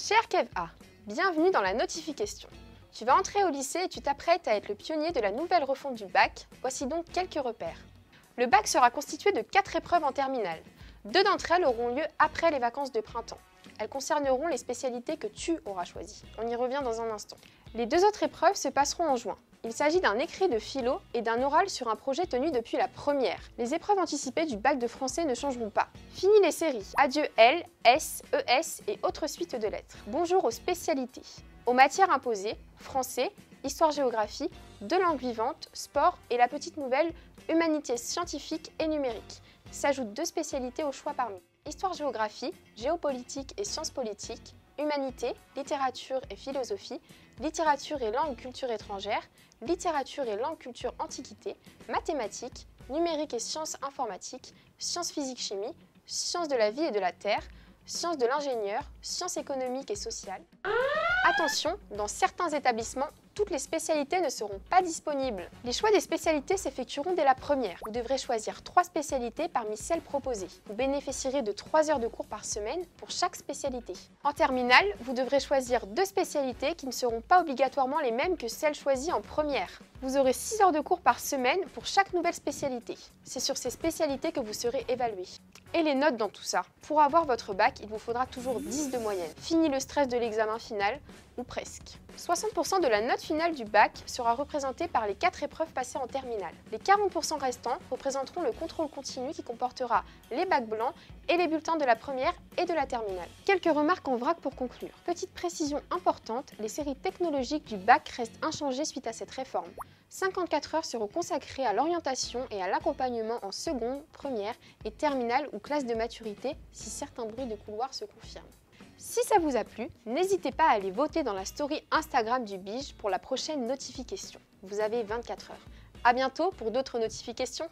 Cher Kev A, bienvenue dans la notification. Tu vas entrer au lycée et tu t'apprêtes à être le pionnier de la nouvelle refonte du bac. Voici donc quelques repères. Le bac sera constitué de 4 épreuves en terminale. 2 d'entre elles auront lieu après les vacances de printemps. Elles concerneront les spécialités que tu auras choisies. On y revient dans un instant. Les 2 autres épreuves se passeront en juin. Il s'agit d'un écrit de philo et d'un oral sur un projet tenu depuis la première. Les épreuves anticipées du bac de français ne changeront pas. Fini les séries. Adieu L, S, ES et autres suites de lettres. Bonjour aux spécialités. Aux matières imposées, français, histoire-géographie, 2 langues vivantes, sport et la petite nouvelle humanités scientifiques et numériques. S'ajoutent 2 spécialités au choix parmi. Histoire-géographie, géopolitique et sciences politiques, humanité, littérature et philosophie, littérature et langue culture étrangère, littérature et langue culture antiquité, mathématiques, numérique et sciences informatiques, sciences physique-chimie, sciences de la vie et de la terre, sciences de l'ingénieur, sciences économiques et sociales. Attention, dans certains établissements, toutes les spécialités ne seront pas disponibles. Les choix des spécialités s'effectueront dès la première. Vous devrez choisir 3 spécialités parmi celles proposées. Vous bénéficierez de 3 heures de cours par semaine pour chaque spécialité. En terminale, vous devrez choisir 2 spécialités qui ne seront pas obligatoirement les mêmes que celles choisies en première. Vous aurez 6 heures de cours par semaine pour chaque nouvelle spécialité. C'est sur ces spécialités que vous serez évalué. Et les notes dans tout ça. Pour avoir votre bac, il vous faudra toujours 10 de moyenne. Fini le stress de l'examen final, ou presque. 60% de la note finale du bac sera représentée par les 4 épreuves passées en terminale. Les 40% restants représenteront le contrôle continu qui comportera les bacs blancs et les bulletins de la première et de la terminale. Quelques remarques en vrac pour conclure. Petite précision importante, les séries technologiques du bac restent inchangées suite à cette réforme. 54 heures seront consacrées à l'orientation et à l'accompagnement en seconde, première et terminale ou classe de maturité si certains bruits de couloir se confirment. Si ça vous a plu, n'hésitez pas à aller voter dans la story Instagram du Bige pour la prochaine notification. Vous avez 24 heures. À bientôt pour d'autres notifications.